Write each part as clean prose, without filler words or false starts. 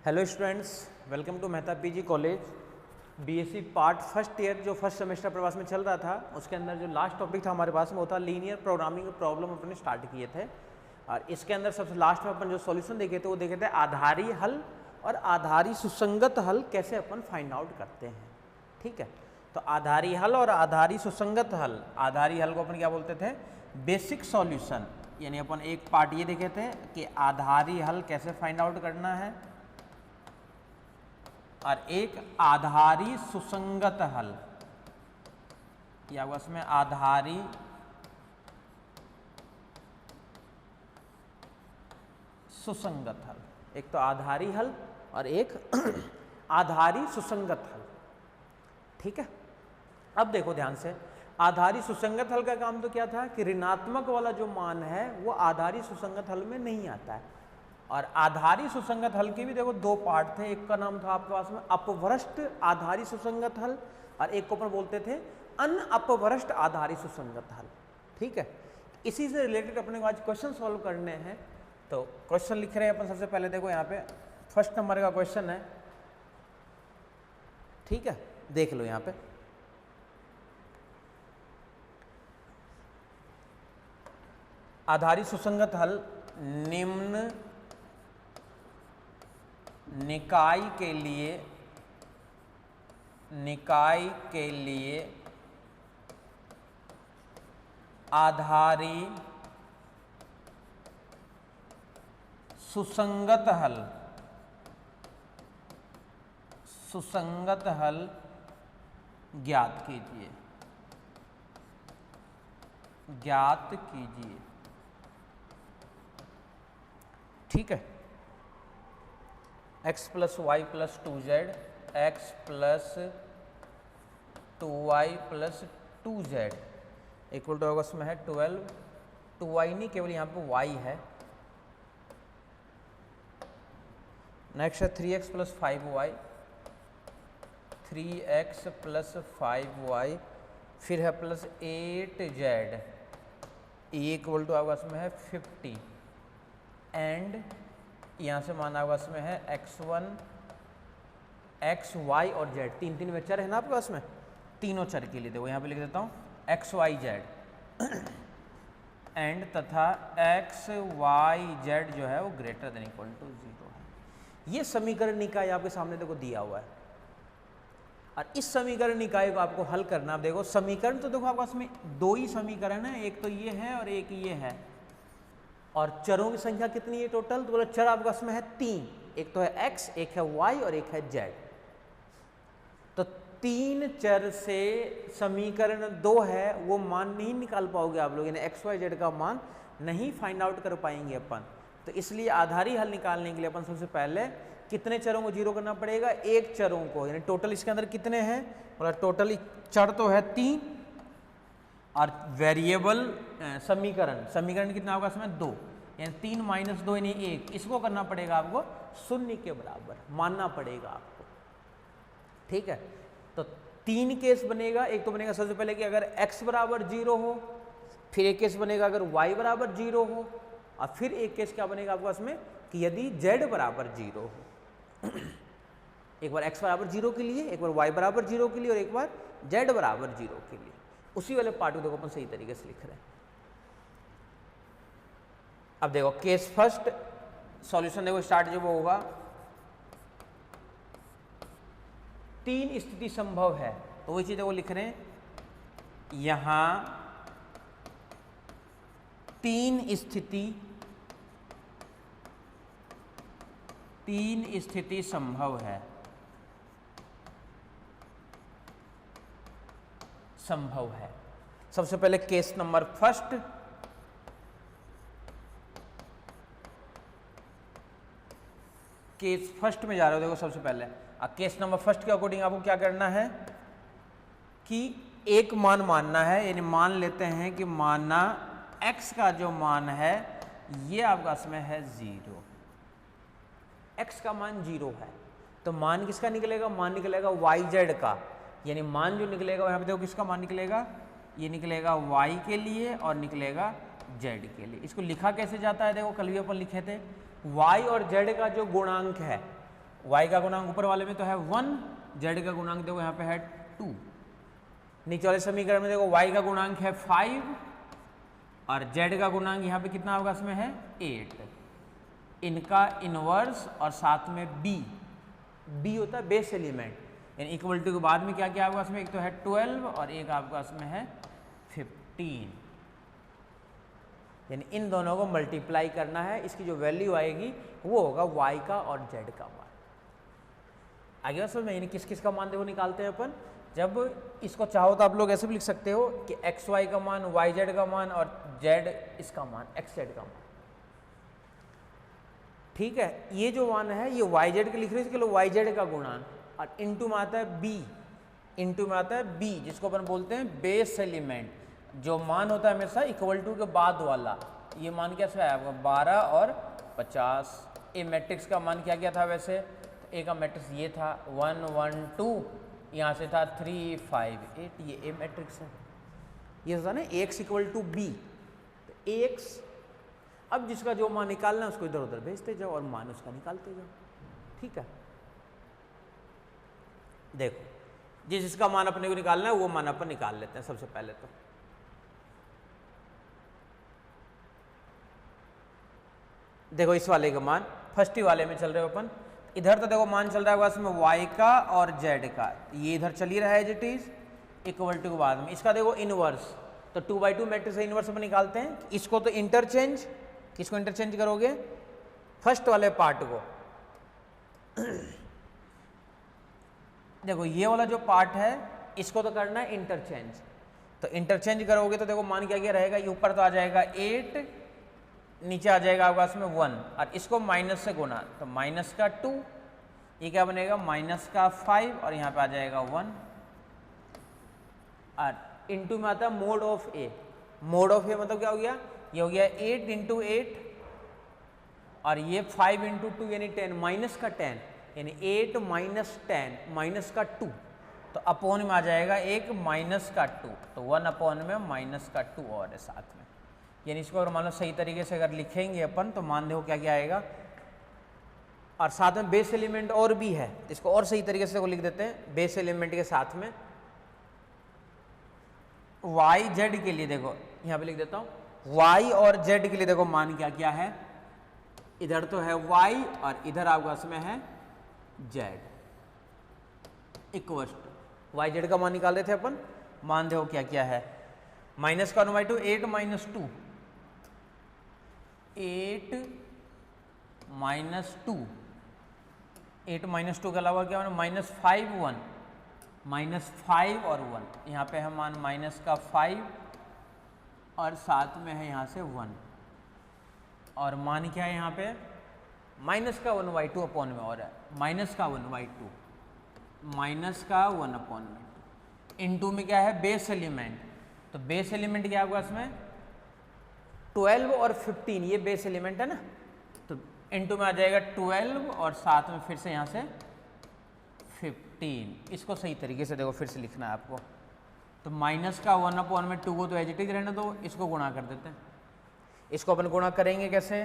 Hello students, welcome to Mehta PG college. BSc part first year जो first semester प्रवास में चल रहा था, उसके अंदर जो लास्ट टॉपिक था हमारे पास में वो था लीनियर प्रोग्रामिंग प्रॉब्लम अपने स्टार्ट किए थे। और इसके अंदर सबसे लास्ट में अपन जो सॉल्यूशन देखे थे वो देखे थे आधारी हल और आधारी सुसंगत हल कैसे अपन फाइंड आउट करते हैं। ठीक है, तो आधारी हल और आधारी सुसंगत हल, आधारी हल को अपन क्या बोलते थे, बेसिक सॉल्यूशन। यानी अपन एक पार्ट ये देखे थे कि आधारी हल कैसे फाइंड आउट करना है, और एक आधारी सुसंगत हल, या उसमें आधारी सुसंगत हल। एक तो आधारी हल और एक आधारी सुसंगत हल। ठीक है, अब देखो ध्यान से, आधारी सुसंगत हल का काम तो क्या था कि ऋणात्मक वाला जो मान है वो आधारी सुसंगत हल में नहीं आता है। और आधारी सुसंगत हल के भी देखो दो पार्ट थे, एक का नाम था आपके पास में अपभ्रष्ट आधारी सुसंगत हल और एक को अपन बोलते थे अनअपभ्रष्ट आधारी सुसंगत हल। ठीक है, इसी से रिलेटेड अपने को आज क्वेश्चन सॉल्व करने हैं। तो क्वेश्चन लिख रहे हैं अपन। सबसे पहले देखो यहाँ पे फर्स्ट नंबर का क्वेश्चन है। ठीक है, देख लो यहाँ पे, आधारी सुसंगत हल निम्न निकाय के लिए आधारी सुसंगत हल ज्ञात कीजिए। ठीक है, x plus y plus 2z, x plus 2y plus 2z equal to अगस्त में है 12। 2y नहीं, केवल यहाँ पे y है। नेक्स्ट है 3x plus 5y, 3x plus 5y, फिर है प्लस 8z, इक्वल टू अगस्त में है 50। एंड यहाँ से माना होगा इसमें है x1, xy और z, तीन में चर है ना आपके पास में। तीनों चर के लिए देखो यहाँ पे लिख देता हूँ xyz एंड तथा xyz जो है वो ग्रेटर देन इक्वल टू 0 है। ये समीकरण निकाय आपके सामने देखो दिया हुआ है और इस समीकरण निकाय को आपको हल करना। अब देखो समीकरण तो देखो आपके पास में दो ही समीकरण है, एक तो ये है और एक ये है। और चरों की संख्या कितनी है टोटल, तो बोला चर आपके पास में है 3, एक तो है x, एक है y और एक है z। तो 3 चर से समीकरण 2 है वो मान नहीं निकाल पाओगे आप लोग, यानी x y z का मान नहीं फाइंड आउट कर पाएंगे अपन। तो इसलिए आधारी हल निकालने के लिए अपन सबसे पहले कितने चरों को जीरो करना पड़ेगा, एक चरों को। यानी टोटल इसके अंदर कितने हैं, बोला टोटल चर तो है 3 और वेरिएबल समीकरण कितना होगा इसमें 2, यानी 3 माइनस 2 यानी 1। इसको करना पड़ेगा आपको 0 के बराबर मानना पड़ेगा आपको। ठीक है, तो 3 केस बनेगा। एक तो बनेगा सबसे पहले कि अगर x बराबर 0 हो, फिर एक केस बनेगा अगर y बराबर 0 हो, और फिर एक केस क्या बनेगा आपके पास में कि यदि z बराबर 0 हो। एक बार x बराबर 0 के लिए, एक बार y बराबर 0 के लिए और एक बार z बराबर 0 के लिए। उसी वाले पार्ट को देखो अपन सही तरीके से लिख रहे हैं। अब देखो केस फर्स्ट सॉल्यूशन देखो स्टार्ट जब होगा, 3 स्थिति संभव है, तो वही चीज देखो लिख रहे हैं यहां 3 स्थिति संभव है। सबसे पहले case number first, case first में जा रहे हो। देखो सबसे पहले केस नंबर फर्स्ट के अकॉर्डिंग आपको क्या करना है कि एक मान मानना है। यानी मान लेते हैं कि माना x का जो मान है ये आपका इसमें है 0, x का मान 0 है। तो मान किसका निकलेगा, मान निकलेगा yz का। यानी मान जो निकलेगा यहाँ पे देखो किसका मान निकलेगा, ये निकलेगा y के लिए और निकलेगा z के लिए। इसको लिखा कैसे जाता है, देखो कल भी अपन लिखे थे, y और z का जो गुणांक है y का गुणांक ऊपर वाले में तो है 1, z का गुणांक देखो यहाँ पे है 2। नीचे वाले समीकरण में देखो y का गुणांक है 5 और z का गुणांक यहाँ पे कितना होगा, इसमें है 8। इनका इनवर्स और साथ में b होता है बेस एलिमेंट, यानी इक्वल टू के बाद में क्या क्या होगा इसमें, एक तो है 12 और एक आपका इसमें है 15, यानी इन दोनों को मल्टीप्लाई करना है। इसकी जो वैल्यू आएगी वो होगा y का और z का मान। आगे बात समझ में, यानी किस किस का मान देखो निकालते हैं अपन। जब इसको चाहो तो आप लोग ऐसे भी लिख सकते हो कि एक्स वाई का मान, वाई जेड का मान और जेड इसका मान, एक्स जेड का मान। ठीक है, ये जो मान है ये वाई जेड के लिख रहे हैं, वाई जेड का गुणांक, और इनटू में आता है बी, इनटू में आता है बी जिसको अपन बोलते हैं बेस एलिमेंट। जो मान होता है हमेशा इक्वल टू के बाद वाला। ये मान कैसे आया आपका 12 और 50। ए मैट्रिक्स का मान क्या क्या था वैसे, ए का मैट्रिक्स ये था 1 1 2, यहाँ से था 3 5 8, ये ए मैट्रिक्स है। ये होता ना एक्स इक्वल टू बी, तो एक्स, अब जिसका जो मान निकालना है उसको इधर उधर भेजते जाओ और मान उसका निकालते जाओ। ठीक है, देखो जिसका मान अपने को निकालना है वो मान अपन निकाल लेते हैं सबसे पहले। तो देखो इस वाले का मान, फर्स्ट ही वाले में चल रहे हो अपन, इधर तो देखो मान चल रहा है इसमें y का और z का, ये इधर चल ही रहा है as it is equal to के बाद में। इसका देखो इनवर्स, तो 2/2 मैट्रिक्स इनवर्स अपन निकालते हैं। इसको तो इंटरचेंज, किसको इंटरचेंज करोगे, फर्स्ट वाले पार्ट को। देखो ये वाला जो पार्ट है इसको तो करना है इंटरचेंज, तो इंटरचेंज करोगे तो देखो मान क्या क्या रहेगा, ये ऊपर तो आ जाएगा 8, नीचे आ जाएगा आपका इसमें 1, और इसको माइनस से गुना, तो माइनस का 2, ये क्या बनेगा माइनस का 5, और यहाँ पे आ जाएगा 1, और इनटू में आता है mode of A. Mode of A मतलब क्या हो गया, ये हो गया 8 इंटू 8, और ये 5 इंटू 2 यानी 10, माइनस का 10, यानी 8 माइनस 10 माइनस का 2, तो अपॉन में आ जाएगा एक माइनस का 2, तो 1 अपॉन में माइनस का 2 और है साथ में। यानी इसको अगर मान लो सही तरीके से अगर लिखेंगे अपन तो मान देखो क्या क्या आएगा, और साथ में बेस एलिमेंट और भी है, इसको और सही तरीके से लिख देते हैं। बेस एलिमेंट के साथ में y z के लिए देखो यहाँ पे लिख देता हूँ, y और z के लिए देखो मान क्या क्या है, इधर तो है y और इधर आपका इसमें है z, equal to y z का मान निकाल रहे थे अपन। मान देखो क्या क्या है, माइनस का 1/2 8 माइनस 2, 8 माइनस 2, 8 माइनस 2 के अलावा क्या होना, माइनस 5 1, माइनस 5 और 1, यहाँ पे है मान माइनस का 5 और साथ में है यहाँ से 1, और मान क्या है यहाँ पे माइनस का 1/2 अपॉन में, और है माइनस का 1/2, माइनस का 1 अपॉन में, इनटू में क्या है बेस एलिमेंट, तो बेस एलिमेंट क्या होगा इसमें 12 और 15, ये बेस एलिमेंट है ना, तो इनटू में आ जाएगा 12 और साथ में फिर से यहाँ से 15। इसको सही तरीके से देखो फिर से लिखना है आपको, तो माइनस का 1 अपॉन में 2 को तो एज इट इज रहने दो, इसको गुणा कर देते हैं। इसको अपन गुणा करेंगे कैसे,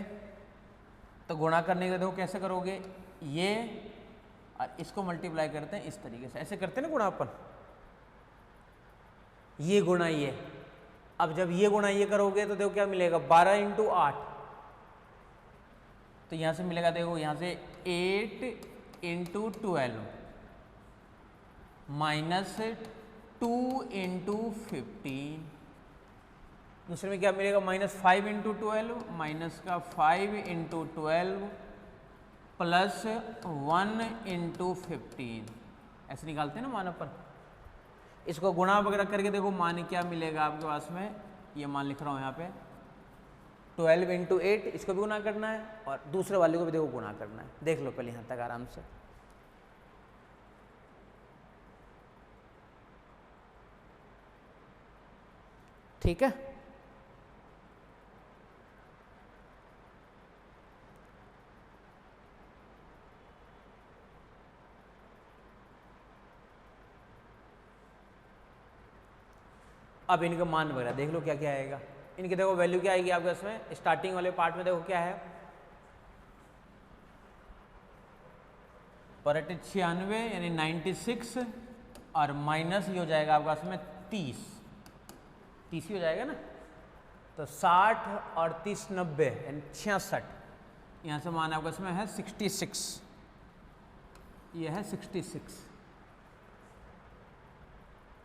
तो गुणा करने के देखो कैसे करोगे, ये और इसको मल्टीप्लाई करते हैं इस तरीके से, ऐसे करते हैं ना गुणा अपन, ये गुणा ये। अब जब ये गुणा ये करोगे तो देखो क्या मिलेगा 12 इंटू 8, तो यहां से मिलेगा देखो यहाँ से 8 इंटू 12 माइनस 2 इंटू 15, दूसरे में क्या मिलेगा माइनस 5 इंटू 12, माइनस का 5 इंटू 12 प्लस 1 इंटू 15, ऐसे निकालते हैं ना मान अपन। इसको गुणा वगैरह करके देखो मान क्या मिलेगा आपके पास में, ये मान लिख रहा हूँ यहाँ पे 12 इंटू 8, इसको भी गुणा करना है और दूसरे वाले को भी देखो गुणा करना है। देख लो पहले यहाँ तक आराम से, ठीक है। अब इनका मान वगैरह देख लो क्या क्या आएगा, इनके देखो वैल्यू क्या आएगी आपके इसमें स्टार्टिंग वाले पार्ट में देखो क्या है पर 96 यानी 96 और माइनस ये हो जाएगा आपका इसमें 30 ही हो जाएगा ना। तो 60 और 30 90 यानी 66। यहाँ से मान आपका इसमें है 66, ये है 66।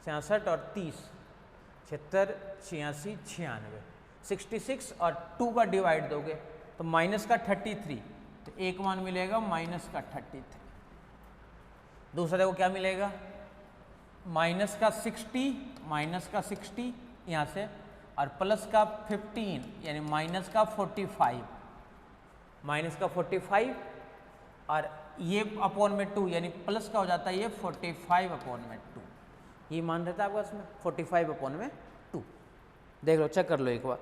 66 और 30 76 86 96। 66 और 2 का डिवाइड दोगे तो माइनस का 33, तो एक मान मिलेगा माइनस का 33। दूसरा देखो क्या मिलेगा, माइनस का 60 यहाँ से, और प्लस का 15 यानी माइनस का 45, और ये अपॉन में 2 यानी प्लस का हो जाता है ये 45 अपॉन में 2। ये मान रहता है आपका इसमें 45 अपॉन में 2। देख लो, चेक कर लो एक बार।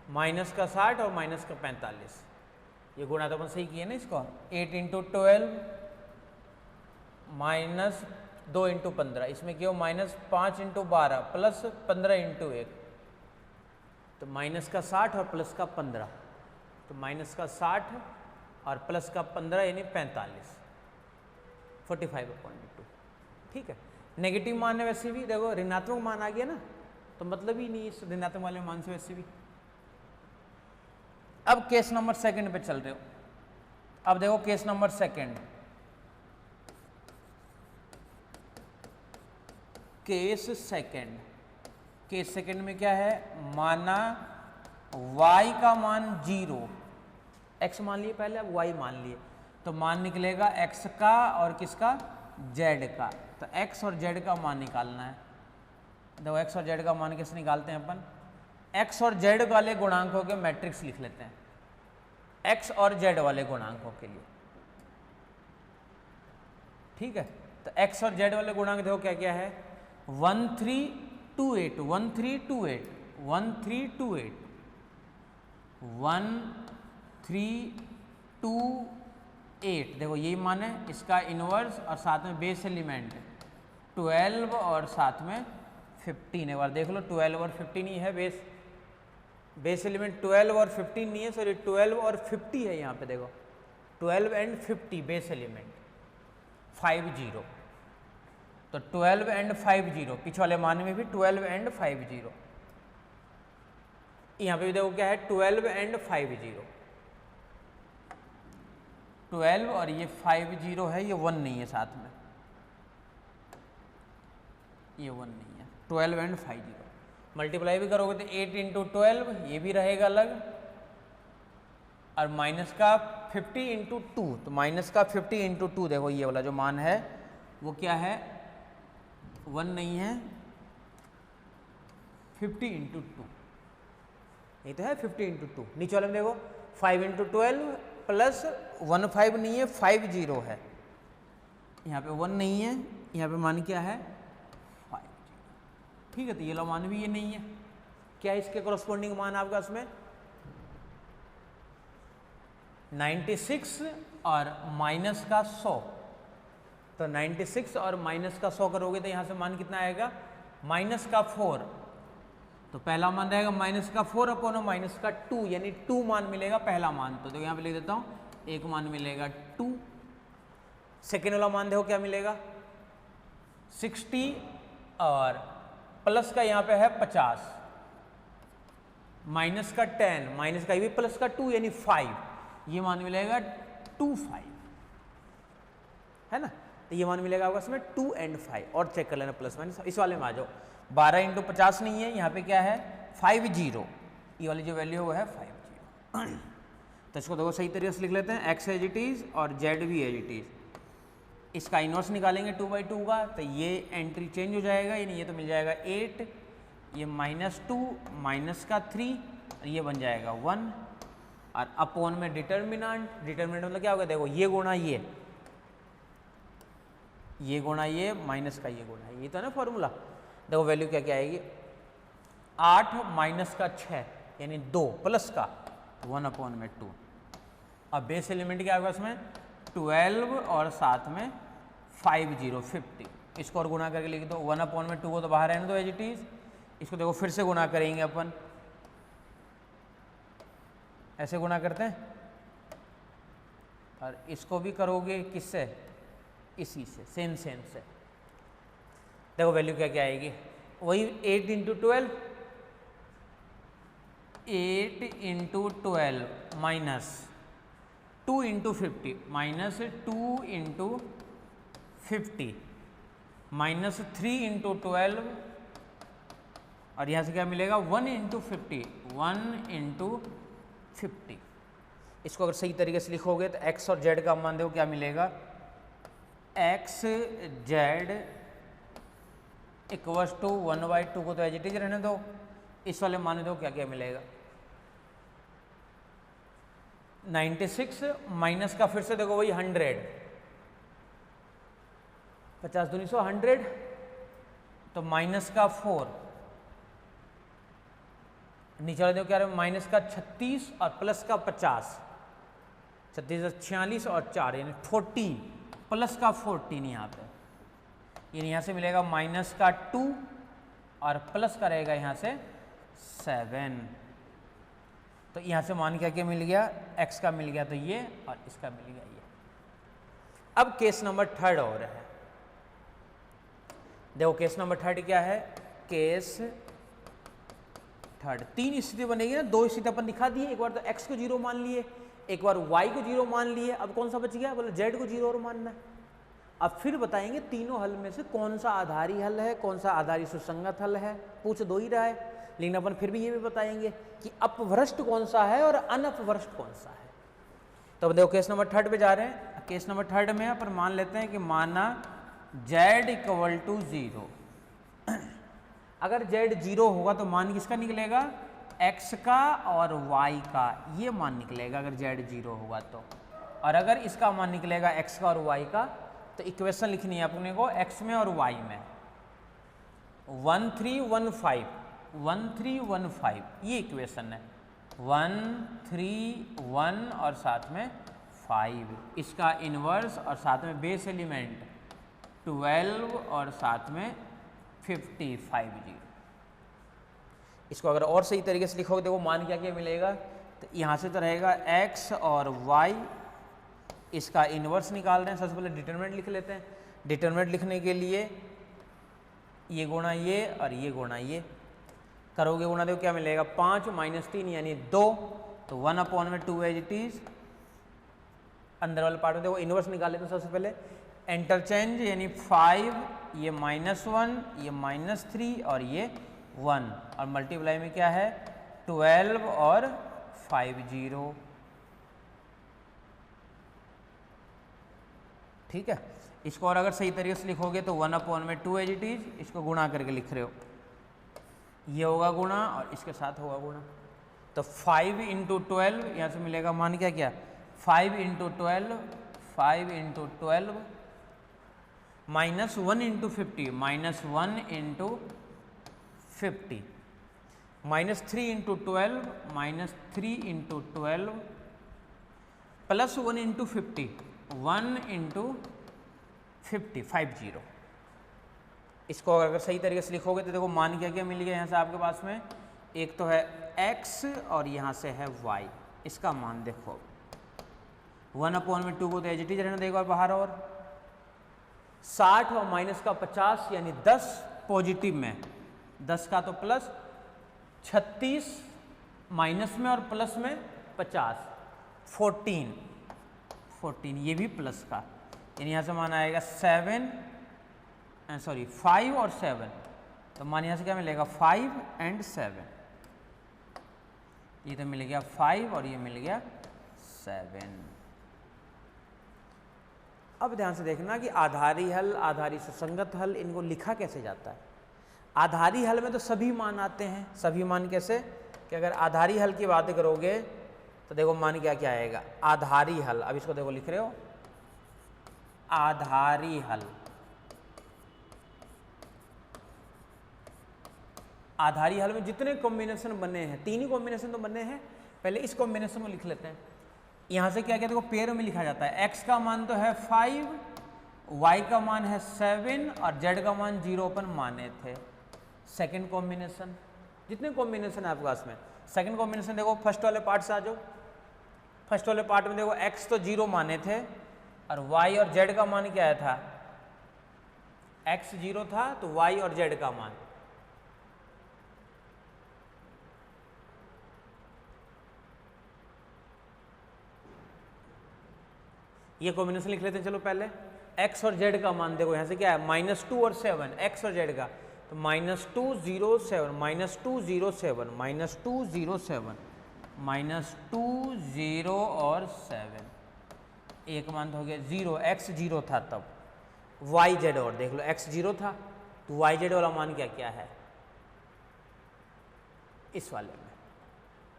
माइनस का 60 और माइनस का 45, ये गुणा तो अपन सही किए ना इसको। 8 इंटू 12 माइनस 2 इंटू 15, इसमें क्यों माइनस 5 इंटू 12 प्लस 15 इंटू 1, तो माइनस का 60 और प्लस का 15, तो माइनस का 60 और प्लस का 15 यानी 45, 45/2। ठीक है, नेगेटिव मान है वैसे भी, देखो ऋणात्मक मान आ गया ना, तो मतलब ही नहीं इस ऋणात्मक वाले मान से वैसे भी। अब केस नंबर सेकंड पे चल रहे हो। अब देखो case number second, case second में क्या है, माना y का मान 0, x मान लिए पहले, अब y मान लिए, तो मान निकलेगा x का और किसका, z का। तो x और z का मान निकालना है। देखो x और z का मान कैसे निकालते हैं अपन, x और z वाले गुणांकों के मैट्रिक्स लिख लेते हैं, x और z वाले गुणांकों के लिए। ठीक है, तो x और z वाले गुणांक देखो क्या क्या है, 1328 1328 1328 1328, देखो यही मान है, इसका इनवर्स और साथ में बेस एलिमेंट 12 और साथ में 15। एक बार देख लो, 12 और 15 ही है बेस एलिमेंट, 12 और 15 नहीं है, सॉरी 12 और 50 है यहाँ पे। देखो 12 एंड 50 बेस एलिमेंट 50, तो 12 एंड 50, पीछे वाले मान में भी 12 एंड 50, यहाँ पे भी देखो क्या है 12 एंड 50, 12 और ये 50 है, ये 1 नहीं है साथ में, ये 1 नहीं है, 12 एंड 50। मल्टीप्लाई भी करोगे तो 8 इंटू 12 ये भी रहेगा अलग, और माइनस का 50 इंटू 2, तो माइनस का 50 इंटू 2, देखो ये वाला जो मान है वो क्या है, 1 नहीं है, 50 इंटू 2, ये तो है 50 इंटू 2। नीचे वाले में देखो 5 इंटू 12 प्लस 1 5 नहीं है, 50 है, यहाँ पे 1 नहीं है, यहाँ पे मान क्या है 50। ठीक है, तो ये लो मान भी ये नहीं है, क्या है इसके कॉरस्पॉन्डिंग मान आपका उसमें 96 और माइनस का 100, तो 96 और माइनस का 100 करोगे तो यहाँ से मान कितना आएगा, माइनस का 4, तो पहला मान रहेगा माइनस का 4 अपॉन माइनस का 2, यानी 2 मान मिलेगा पहला मान। तो देखो यहाँ पे लिख देता हूँ, एक मान मिलेगा 2। सेकेंड वाला मान देखो क्या मिलेगा 60 और प्लस का यहाँ पे है 50, माइनस का 10, माइनस का भी प्लस का 2 यानी 5, ये मान मिलेगा 25, है ना। तो ये मान मिलेगा आपको इसमें 2 एंड 5, और चेक कर लेना प्लस माइनस। इस वाले में आ जाओ, 12 इंटू 50 नहीं है, यहाँ पे क्या है 50, ये वाली जो वैल्यू है वो है 50। तो इसको देखो सही तरीके से लिख लेते हैं, x एज इट इज़ और z भी एज इट इज़। इसका इनवर्स निकालेंगे 2/2 का, तो ये एंट्री चेंज हो जाएगा, यानी ये तो मिल जाएगा 8, ये -2 माइनस का 3, और ये बन जाएगा 1, और अपॉन में डिटर्मिनेंट मतलब क्या होगा, देखो ये गुणा ये गुणा ये माइनस का ये गुणा ये तो है ना फॉर्मूला। देखो वैल्यू क्या क्या आएगी, 8 माइनस का 6 यानी 2 प्लस का 1/2। अब बेस एलिमेंट क्या होगा इसमें 12 और साथ में 50 इसको और गुना करके लिख दो, 1/2 को तो बाहर रहने दो एज इट इज। इसको देखो फिर से गुना करेंगे अपन, ऐसे गुना करते हैं, और इसको भी करोगे किससे, इसी से, सेम से। देखो वैल्यू क्या क्या आएगी, वही 8 × 12, 8 × 12 माइनस 2 × 50, माइनस 2 × 50 माइनस 3 × 12, और यहाँ से क्या मिलेगा 1 × 50, 1 × 50। इसको अगर सही तरीके से लिखोगे तो x और z का मान देखो क्या मिलेगा, x z इक्वल्स टू 1/2 को तो एज इट इज रहने दो, इस वाले मान दो क्या क्या मिलेगा 96 माइनस का फिर से देखो वही 100, 50 दूनी 100, तो माइनस का 4, नीचे वाले देखो क्या रहे माइनस का 36 और प्लस का 50, 36 46 और 4 यानी 14 प्लस का 14 यहाँ पे, यानी यहाँ से मिलेगा माइनस का 2 और प्लस का रहेगा यहाँ से 7। तो यहाँ से मान क्या क्या मिल गया, x का मिल गया तो ये, और इसका मिल गया ये। अब केस नंबर 3 और है, देखो केस नंबर 3 क्या है, केस 3 तीन स्थिति बनेगी ना, 2 स्थिति अपन दिखा दिए, एक बार तो x को 0 मान लिए, एक बार y को 0 मान लिए, अब कौन सा बच गया, बोले z को 0 और मानना है। अब फिर बताएंगे तीनों हल में से कौन सा आधारी हल है, कौन सा आधारी सुसंगत हल है, पूछ दो ही रहा है, लेकिन अपन फिर भी ये भी बताएंगे कि अपभ्रष्ट कौन सा है और अनपभ्रष्ट कौन सा है। तो देखो केस नंबर 3 पे जा रहे हैं। केस नंबर 3 में अपन मान लेते हैं कि माना z इक्वल टू 0, अगर z 0 होगा तो मान किसका निकलेगा, x का और y का, ये मान निकलेगा अगर z 0 होगा तो। और अगर इसका मान निकलेगा x का और y का, तो इक्वेशन लिखनी है अपने को x में और y में, 1 3 1 5, 1 3 1 5 ये इक्वेशन है, 1 3 1 और साथ में 5, इसका इन्वर्स और साथ में बेस एलिमेंट 12 और साथ में 55 0। इसको अगर और सही तरीके से लिखोगे देखो मान क्या क्या मिलेगा, तो यहाँ से तो रहेगा x और y, इसका इन्वर्स निकाल रहे हैं। सबसे पहले डिटरमिनेंट लिख लेते हैं। डिटरमिनेंट लिखने के लिए ये गुणा ये और ये गुणा ये करोगे, गुणा देखो क्या मिलेगा, 5 - 3 यानी 2, तो 1/2 एज इट इज। अंदर वाले पार्ट में देखो इन्वर्स निकाल लेते हैं सबसे पहले, इंटरचेंज यानी 5, ये -1, ये -3 और ये 1, और मल्टीप्लाई में क्या है 12 और 50। ठीक है, इसको और अगर सही तरीके से लिखोगे तो 1/2 एज इट इज, इसको गुणा करके लिख रहे हो, ये होगा गुणा और इसके साथ होगा गुणा, तो 5 × 12 यहाँ से मिलेगा मान क्या क्या 5 × 12, 5 × 12 -1 × 50, -1 × 50, -3 × 12, -3 × 12 प्लस 1 × 50, 1 × 50, 50। इसको अगर सही तरीके से लिखोगे तो देखो मान क्या क्या मिल गया यहाँ से आपके पास में, एक तो है x और यहाँ से है y, इसका मान देखो 1/2 को तो एज इट इज रहने देगा और बाहर, और 60 और माइनस का 50 यानी 10 पॉजिटिव में, 10 का तो प्लस, 36 माइनस में और प्लस में 50, 14 ये भी प्लस का, यानी यहाँ से मान आएगा 5 और 7, तो मान यहाँ से क्या मिलेगा 5 और 7, ये तो मिल गया 5 और ये मिल गया 7। अब ध्यान से देखना कि आधारी हल, आधारी सुसंगत हल, इनको लिखा कैसे जाता है। आधारी हल में तो सभी मान आते हैं। सभी मान कैसे, कि अगर आधारी हल की बात करोगे तो देखो मान क्या क्या आएगा, आधारी हल, अब इसको देखो लिख रहे हो आधारी हल। आधारी हल में जितने कॉम्बिनेशन बने हैं, 3 ही कॉम्बिनेशन तो बने हैं, पहले इस कॉम्बिनेशन को लिख लेते हैं। यहाँ से क्या क्या देखो पेयर में लिखा जाता है, x का मान तो है 5 y का मान है 7 और z का मान 0 अपन माने थे। सेकंड कॉम्बिनेशन, जितने कॉम्बिनेशन है आपके पास में, सेकंड कॉम्बिनेशन देखो, फर्स्ट वाले पार्ट से आ जाओ। फर्स्ट वाले पार्ट में देखो x तो 0 माने थे और y और z का मान क्या था, x 0 था तो y और z का मान, ये कॉम्बिनेशन लिख लेते हैं। चलो पहले x और z का मान देखो, यहाँ से क्या है -2 और 7, x और z का, तो -2 0 7 -2 0 7 -2 0 7 -2 0 और 7, एक मान तो हो गया 0, x 0 था तब, y z और देख लो x 0 था तो y z वाला मान क्या क्या है इस वाले में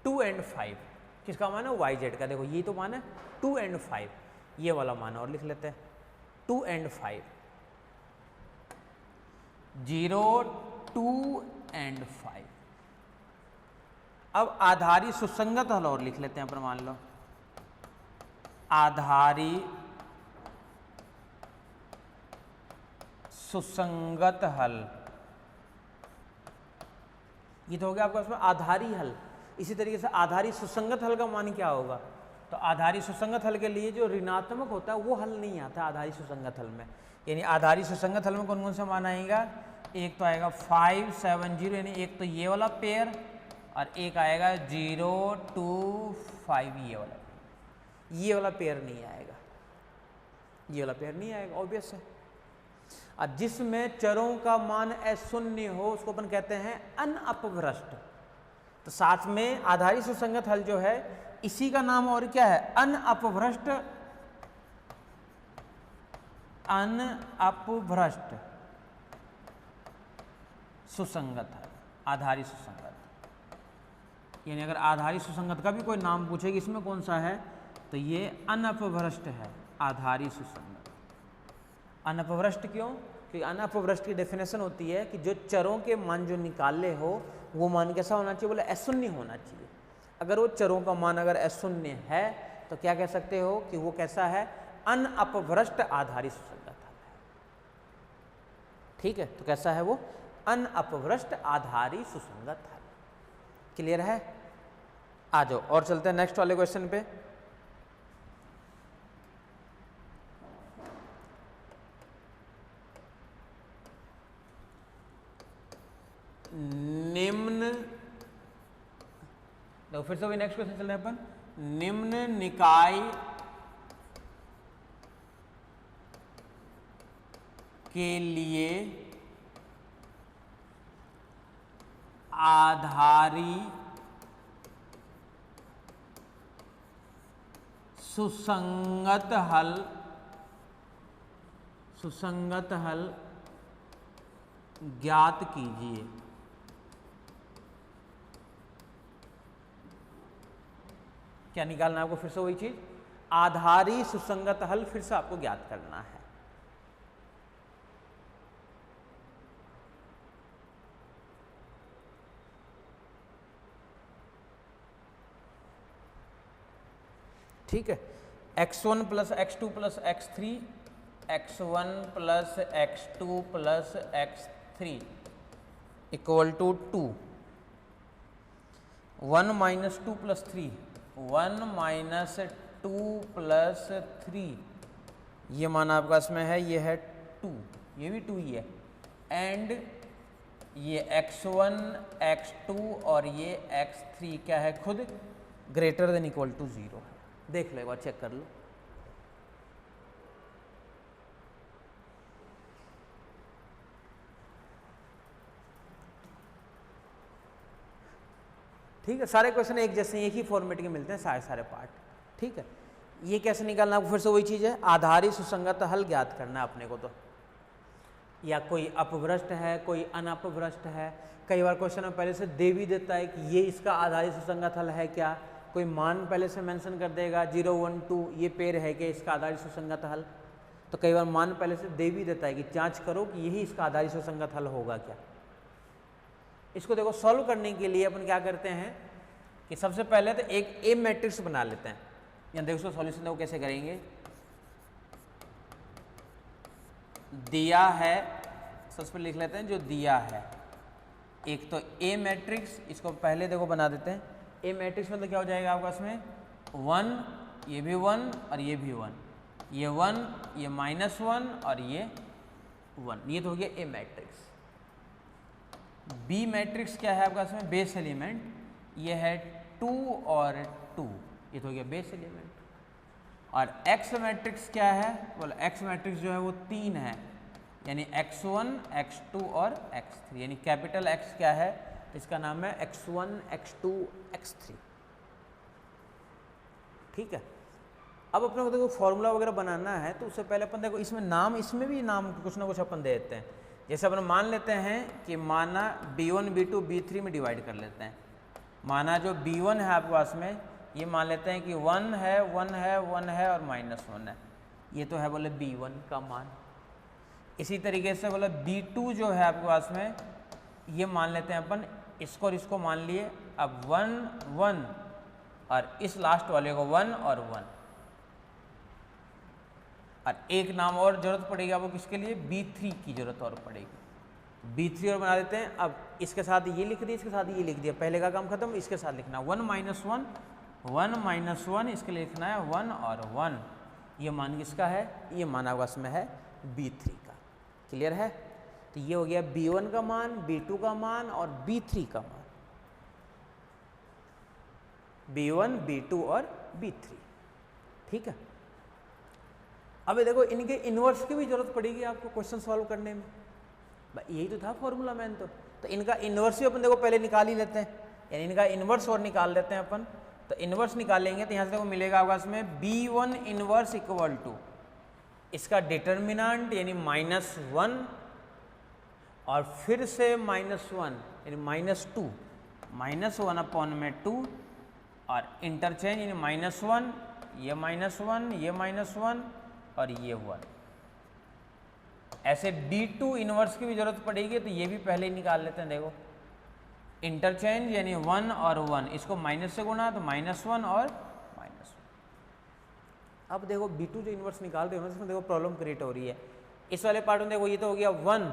2 और 5, किसका मान है y z का, देखो ये तो मान है 2 और 5, ये वाला मान और लिख लेते हैं 2 और 5, 0 2 और 5। अब आधारी सुसंगत हल और लिख लेते हैं अपन, मान लो आधारी सुसंगत हल, ये तो हो गया आपका उसमें आधारी हल। इसी तरीके से आधारी सुसंगत हल का मान क्या होगा, तो आधारी सुसंगत हल के लिए जो ऋणात्मक होता है वो हल नहीं आता आधारी सुसंगत हल में। यानी आधारी सुसंगत हल में कौन कौन सा मान आएगा, एक तो आएगा 5 7 0, यानी एक तो ये वाला पेयर और एक आएगा 0 2 5, ये वाला पेयर नहीं आएगा, ये वाला पेयर नहीं आएगा, ऑब्वियस है। और जिसमें चरों का मान अशून्य हो उसको अपन कहते हैं अनअपभ्रष्ट। तो साथ में आधारी सुसंगत हल जो है इसी का नाम और क्या है, अनअपभ्रष्ट, अनअपभ्रष्ट सुसंगत हल, आधारी सुसंगत। यानी अगर आधारी सुसंगत का भी कोई नाम पूछेगी इसमें कौन सा है, तो ये अनअपभ्रष्ट है, आधारी सुसंगत। अनअपभ्रष्ट क्यों, क्योंकि अनअपभ्रष्ट की डेफिनेशन होती है कि जो चरों के मान जो निकाले हो वो मान कैसा होना चाहिए, बोले अशून्य होना चाहिए। अगर वो चरों का मान अगर अशून्य है तो क्या कह सकते हो कि वो कैसा है, अनअपभ्रष्ट आधारी सुसंगत हल है। ठीक है, तो कैसा है वो, अनअपभ्रष्ट आधारी सुसंगत हल। क्लियर है, आ जाओ और चलते हैं नेक्स्ट वाले क्वेश्चन पे। निम्न, देखो फिर से वही नेक्स्ट क्वेश्चन चल रहे हैं अपन, निम्न निकाय के लिए आधारी सुसंगत हल ज्ञात कीजिए। क्या निकालना है आपको, फिर से वही चीज, आधारी सुसंगत हल फिर से आपको ज्ञात करना है। ठीक है, x1 plus x2 plus x3, x1 plus x2 plus x3 equal to 2, 1 minus 2 plus 3, 1 minus 2 plus 3, ये मान आपका इसमें है, ये है 2, ये भी 2 ही है, एंड ये x1 x2 और ये x3 क्या है, खुद ग्रेटर देन इक्वल टू 0 है। देख लो एक बार, चेक कर लो। ठीक है, सारे क्वेश्चन एक जैसे एक ही फॉर्मेट के मिलते हैं, सारे पार्ट। ठीक है, ये कैसे निकालना आपको, फिर से वही चीज़ है, आधारी सुसंगत हल ज्ञात करना है अपने को। तो या कोई अपभ्रष्ट है, कोई अनअपभ्रष्ट है। कई बार क्वेश्चन में पहले से दे भी देता है कि ये इसका आधारी सुसंगत हल है क्या, कोई मान पहले से मेंशन कर देगा 0 1 2, ये पेयर है कि इसका आधारी सुसंगत हल। तो कई बार मान पहले से दे भी देता है कि जांच करो कि यही इसका आधारी सुसंगत हल होगा क्या। इसको देखो सॉल्व करने के लिए अपन क्या करते हैं कि सबसे पहले तो एक ए मैट्रिक्स बना लेते हैं। यहाँ देखो सॉल्यूशन देखो कैसे करेंगे, दिया है, सबसे पहले लिख लेते हैं जो दिया है। एक तो ए मैट्रिक्स, इसको पहले देखो बना देते हैं। ए मैट्रिक्स मतलब क्या हो जाएगा आपका इसमें 1, ये भी 1 और ये भी 1, ये 1, ये -1 और ये 1, ये तो हो गया ए मैट्रिक्स। बी मैट्रिक्स क्या है आपका इसमें बेस एलिमेंट, ये है 2 और 2, ये तो हो गया बेस एलिमेंट। और एक्स मैट्रिक्स क्या है, बोलो एक्स मैट्रिक्स जो है वो 3 है, यानी x1, x2 और x3, यानी कैपिटल X क्या है, इसका नाम है x1, x2, x3। ठीक है। अब अपने को देखो फॉर्मूला वगैरह बनाना है, तो उससे पहले अपन देखो इसमें नाम, इसमें भी नाम कुछ ना कुछ अपन दे देते हैं। जैसे अपन मान लेते हैं कि माना b1, b2, b3 में डिवाइड कर लेते हैं। माना जो b1 है आपके पास में, ये मान लेते हैं कि 1 है, 1 है, 1 है और -1 है, ये तो है बोले b1 का मान। इसी तरीके से बोले b2 जो है आपके पास में, ये मान लेते हैं अपन, इसको और इसको मान लिए। अब 1, 1 और इस लास्ट वाले को 1 और 1, और एक नाम और जरूरत पड़ेगी आपको, किसके लिए, b3 की जरूरत और पड़ेगी। b3 और बना देते हैं। अब इसके साथ ये लिख दिया, इसके साथ ये लिख दिया, पहले का काम खत्म। इसके साथ लिखना 1 -1, 1 -1, इसके लिए लिखना है 1 और 1। ये मान किसका है, ये मान आपका इसमें है b3 का। क्लियर है। तो ये हो गया b1 का मान, b2 का मान और b3 का मान, b1, b2 और b3। ठीक है। अब देखो इनके इन्वर्स की भी जरूरत पड़ेगी आपको क्वेश्चन सॉल्व करने में, यही तो था फॉर्मूला मैन। तो इनका इन्वर्स भी अपन देखो पहले निकाल ही लेते हैं, यानी इनका इन्वर्स और निकाल लेते हैं अपन। तो इन्वर्स निकालेंगे तो यहाँ से देखो मिलेगा आपका इसमें b1 इन्वर्स इक्वल टू इसका डिटर्मिनेंट यानी -1 और फिर से -1 यानी -2, -1 अपॉन में 2 और इंटरचेंज यानी -1, ये -1, ये -1 और ये 1। ऐसे b2 इन्वर्स की भी जरूरत पड़ेगी, तो ये भी पहले ही निकाल लेते हैं। देखो इंटरचेंज यानी 1 और 1, इसको माइनस से गुना तो -1 और -1। अब देखो b2 जो इन्वर्स निकाल रहे हो ना, इसमें देखो प्रॉब्लम क्रिएट हो रही है। इस वाले पार्ट में देखो ये तो हो गया 1,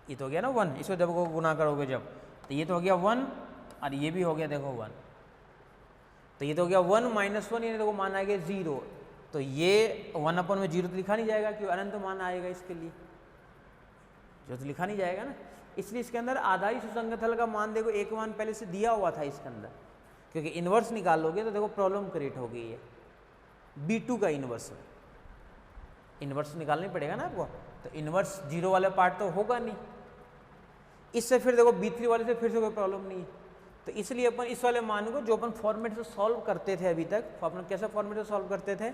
ये तो हो गया ना 1, इसको जब को गुना करोगे जब, तो ये तो हो गया 1 और ये भी हो गया देखो 1, तो ये तो हो गया 1 -1, यानी देखो मान आ गया 0। तो ये 1 अपॉन में 0 तो लिखा नहीं जाएगा, क्यों, अनंत मान आएगा इसके लिए, जो तो लिखा नहीं जाएगा ना। इसलिए इसके अंदर आधारी सुसंगत हल का मान देखो एक मान पहले से दिया हुआ था इसके अंदर, क्योंकि इन्वर्स निकाल लोगे तो देखो प्रॉब्लम क्रिएट हो गई है। b2 का इन्वर्स निकालना पड़ेगा ना आपको, तो इन्वर्स 0 वाला पार्ट तो होगा नहीं। इससे फिर देखो b3 वाले से फिर से कोई प्रॉब्लम नहीं है। तो इसलिए अपन इस वाले मान को जो अपन फॉर्मेट से सॉल्व करते थे अभी तक, अपन कैसे फॉर्मेट से सॉल्व करते थे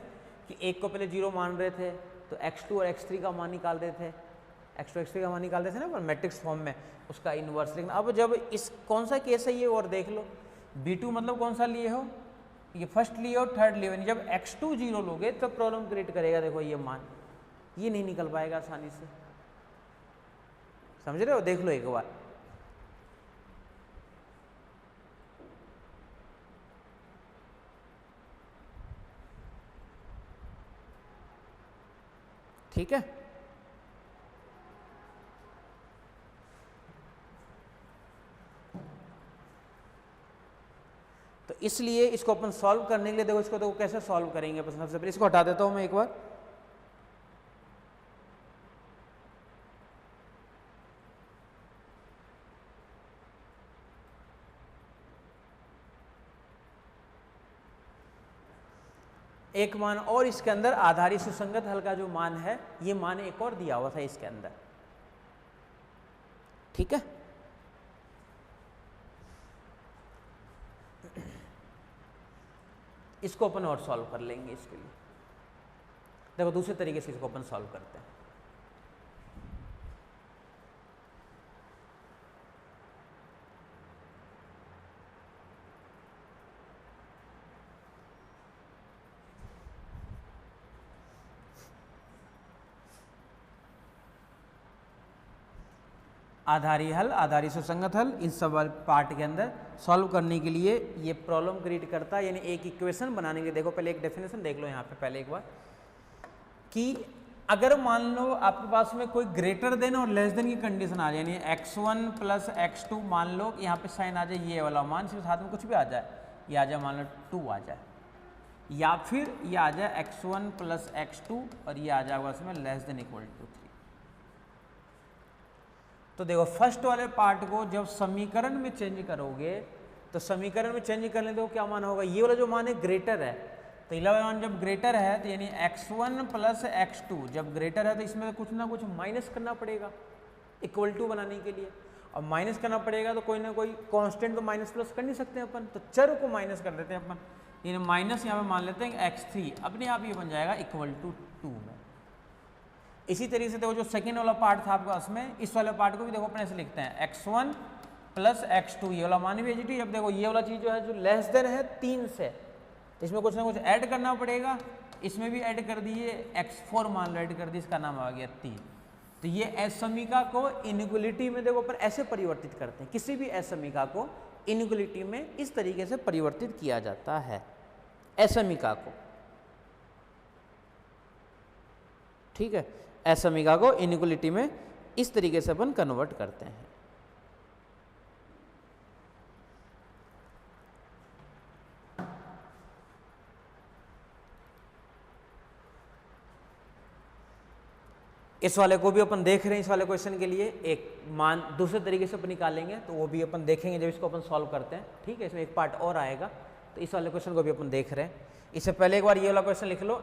कि एक को पहले 0 मान रहे थे तो x2 और x3 का मान निकाल रहे थे, x2 x3 का मान निकालते थे ना पर मैट्रिक्स फॉर्म में, उसका इन्वर्स लिखना। अब जब इस कौन सा केस है ये और देख लो, b2 मतलब कौन सा लिए हो, ये फर्स्ट लिए हो, थर्ड लिए हो, जब x2 0 लोगे तब प्रॉब्लम क्रिएट करेगा। देखो ये मान ये नहीं निकल पाएगा आसानी से, समझ रहे हो, देख लो एक बार। ठीक है। तो इसलिए इसको अपन सॉल्व करने के लिए देखो, इसको देखो कैसे सॉल्व करेंगे। सबसे पहले इसको हटा देता हूं मैं एक बार। एक मान और इसके अंदर आधारी सुसंगत हल का जो मान है, ये मान एक और दिया हुआ था इसके अंदर। ठीक है। इसको अपन और सॉल्व कर लेंगे। इसके लिए देखो दूसरे तरीके से इसको अपन सॉल्व करते हैं। आधारी हल, आधारी सुसंगत हल, इन सब पार्ट के अंदर सॉल्व करने के लिए ये प्रॉब्लम क्रिएट करता है। यानी एक इक्वेशन बनाने के लिए देखो पहले एक डेफिनेशन देख लो यहाँ पे पहले एक बार, कि अगर मान लो आपके पास में कोई ग्रेटर देन और लेस देन की कंडीशन आ जाए, यानी x1 प्लस x2, मान लो कि यहाँ पे साइन आ जाए ये वाला मान, सिर्फ साथ में कुछ भी आ जाए, ये आ जाए मान लो 2 आ जाए, या फिर ये आ जाए x1 प्लस x2 और ये आ जाएगा उसमें लेस देन इक्वल टू 3। तो देखो फर्स्ट वाले पार्ट को जब समीकरण में चेंज करोगे तो समीकरण में चेंज करने दो, क्या मान होगा, ये वाला जो मान है ग्रेटर है, तो ये वाला मान जब ग्रेटर है तो यानी x1 प्लस x2 जब ग्रेटर है तो इसमें कुछ ना कुछ माइनस करना पड़ेगा इक्वल टू बनाने के लिए, और माइनस करना पड़ेगा तो कोई ना कोई कांस्टेंट तो माइनस प्लस कर नहीं सकते अपन, तो चर को माइनस कर देते हैं अपन, यानी माइनस यहाँ पे मान लेते हैं x3, अपने आप ये बन जाएगा इक्वल टू 2 में। इसी तरीके से देखो जो सेकेंड वाला पार्ट था आपका उसमें, इस वाले पार्ट को भी देखो अपने ऐसे लिखते हैं x1 प्लस x2, ये वाला मान भी एजिटी, जब देखो ये वाला चीज़ जो है जो लेस देन है 3 से, इसमें कुछ ना कुछ ऐड करना पड़ेगा, इसमें भी ऐड कर दिए, x4 मान लो ऐड कर दी, इसका नाम आ गया 3। तो ये असमीका को इनइक्वलिटी में देखो पर ऐसे परिवर्तित करते हैं, किसी भी असमीका को इनइक्वलिटी में इस तरीके से परिवर्तित किया जाता है असमीका को, ठीक है, असमीका को इनइक्वलिटी में इस तरीके से अपन कन्वर्ट करते हैं। इस वाले को भी अपन देख रहे हैं, इस वाले क्वेश्चन के लिए एक मान दूसरे तरीके से अपन निकालेंगे, तो वो भी अपन देखेंगे जब इसको अपन सॉल्व करते हैं, ठीक है, इसमें एक पार्ट और आएगा, तो इस वाले क्वेश्चन को भी अपन देख रहे हैं। इससे पहले एक बार ये वाला क्वेश्चन लिख लो,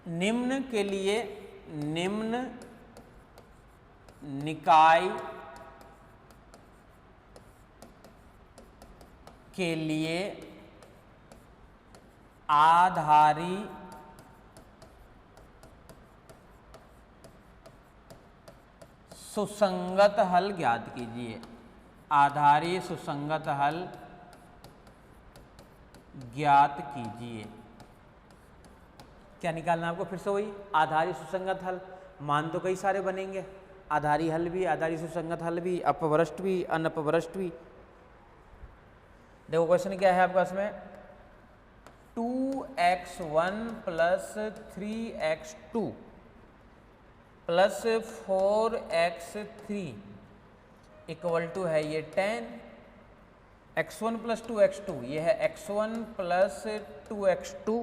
निम्न के लिए निम्न निकाय के लिए आधारी सुसंगत हल ज्ञात कीजिए। आधारी सुसंगत हल ज्ञात कीजिए। क्या निकालना है आपको, फिर से वही आधारी सुसंगत हल, मान तो कई सारे बनेंगे, आधारी हल भी, आधारी सुसंगत हल भी, अपवृष्ट भी, अनपवृष्ट भी। देखो क्वेश्चन क्या है आपका इसमें, 2x1 plus 3x2 plus 4x3 equal to है ये 10, x1 प्लस 2x2, ये है x1 plus 2x2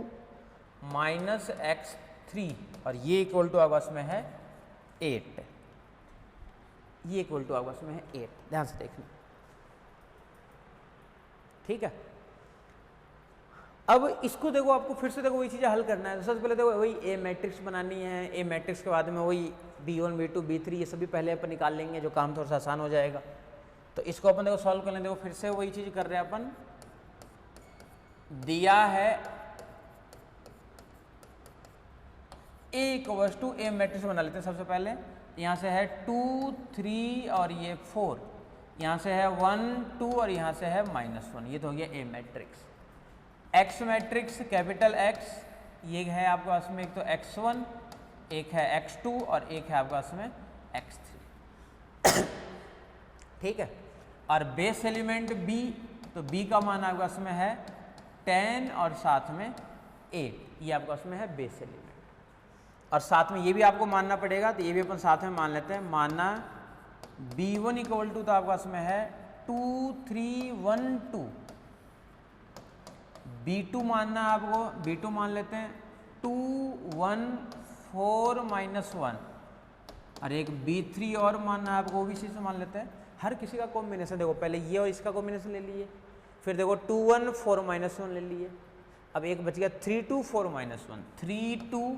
minus x3, और ये इक्वल टू आपस में है 8, ये इक्वल टू आपस में है 8, ध्यान से देखना, ठीक है। अब इसको देखो, आपको फिर से देखो वही चीज़ें हल करना है, तो सबसे पहले देखो वही ए मैट्रिक्स बनानी है, ए मैट्रिक्स के बाद में वही b1 b2 b3 ये सभी पहले अपन निकाल लेंगे, जो काम थोड़ा सा आसान हो जाएगा। तो इसको अपन देखो सॉल्व कर लेंगे, देखो फिर से वही चीज़ कर रहे हैं अपन, दिया है ए इक्वल्स टू ए मैट्रिक्स बना लेते हैं सबसे पहले, यहाँ से है 2 3 और ये 4, यहाँ से है 1 2 और यहाँ से है -1, ये तो हो गया A matrix. X matrix capital X, ये है आपके पास में एक तो x1, एक है x2 और एक है आपके पास में x3, ठीक है। और बेस एलिमेंट b, तो b का मान आपके पास में है 10 और साथ में 8, ये आपके पास में है बेस एलिमेंट, और साथ में ये भी आपको मानना पड़ेगा, तो ये भी अपन साथ में मान लेते हैं, माना b1 इक्वल टू तो आपके पास में है 2 3 1 2, b2 मानना आपको, b2 मान लेते हैं 2 1 4 -1, और एक b3 और मानना है आपको, वो भी इसी से मान लेते हैं। हर किसी का कॉम्बिनेशन देखो, पहले ये और इसका कॉम्बिनेशन ले लिए, फिर देखो 2 1 4 -1 ले लिए, अब एक बच गया 3 2 4 -1, 3 2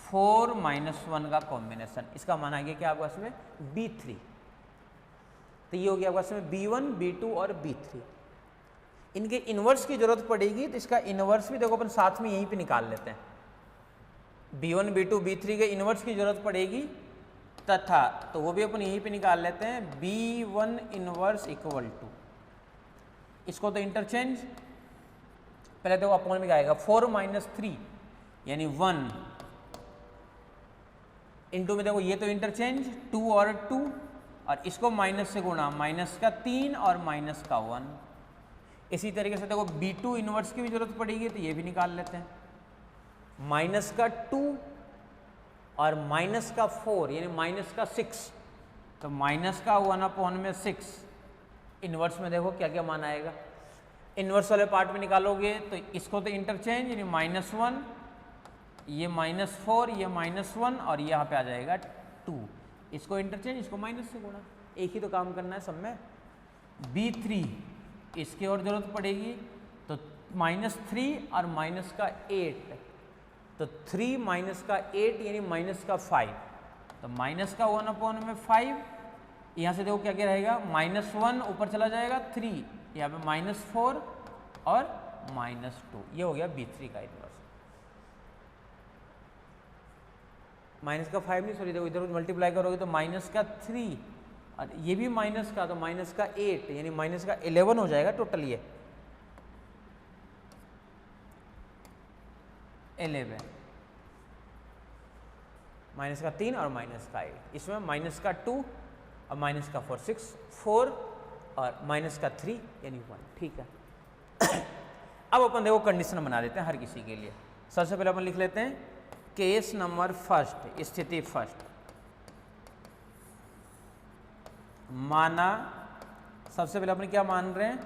4 -1 का कॉम्बिनेशन, इसका मान आ गया क्या आपको इसमें b3, तो ये हो गया आपको इसमें b1 b2 और b3। इनके इन्वर्स की जरूरत पड़ेगी, तो इसका इन्वर्स भी देखो अपन साथ में यहीं पे निकाल लेते हैं, b1 b2 b3 के इन्वर्स की जरूरत पड़ेगी तथा, तो वो भी अपन यहीं पे निकाल लेते हैं, b1 इन्वर्स इक्वल टू, इसको तो इंटरचेंज पहले देखो अपॉन में क्या आएगा, 4 -3 यानी 1 इंटू में देखो ये तो इंटरचेंज 2 और 2, और इसको माइनस से गुणा, माइनस का 3 और माइनस का 1। इसी तरीके से देखो b2 इन्वर्स की भी जरूरत पड़ेगी, तो ये भी निकाल लेते हैं, माइनस का 2 और माइनस का 4 यानी माइनस का 6, तो माइनस का 1/6 इन्वर्स में देखो क्या क्या मान आएगा। इन्वर्स वाले पार्ट में निकालोगे तो इसको तो इंटरचेंज यानी -1, ये -4, ये -1 और यहाँ पे आ जाएगा 2, इसको इंटरचेंज, इसको माइनस से गुणा, एक ही तो काम करना है सब में। B3 इसकी और जरूरत पड़ेगी तो -3 और माइनस का 8, तो 3 माइनस का 8 यानी माइनस का 5, तो माइनस का 1/5, यहाँ से देखो क्या क्या रहेगा, -1 ऊपर चला जाएगा 3, यहाँ पे -4 और -2, ये हो गया B3 का इन्वर्स। माइनस का 5 नहीं, सॉरी देखो इधर मल्टीप्लाई करोगे तो माइनस का 3 और ये भी माइनस का, तो माइनस का 8 यानी माइनस का 11 हो जाएगा टोटल, ये 11, माइनस का 3 और माइनस का 8, इसमें माइनस का 2 और माइनस का 4, 6, 4 और माइनस का 3 यानी 1, ठीक है। अब अपन देखो कंडीशन बना देते हैं हर किसी के लिए। सबसे पहले अपन लिख लेते हैं केस नंबर फर्स्ट, स्थिति फर्स्ट। माना, सबसे पहले अपन क्या मान रहे हैं,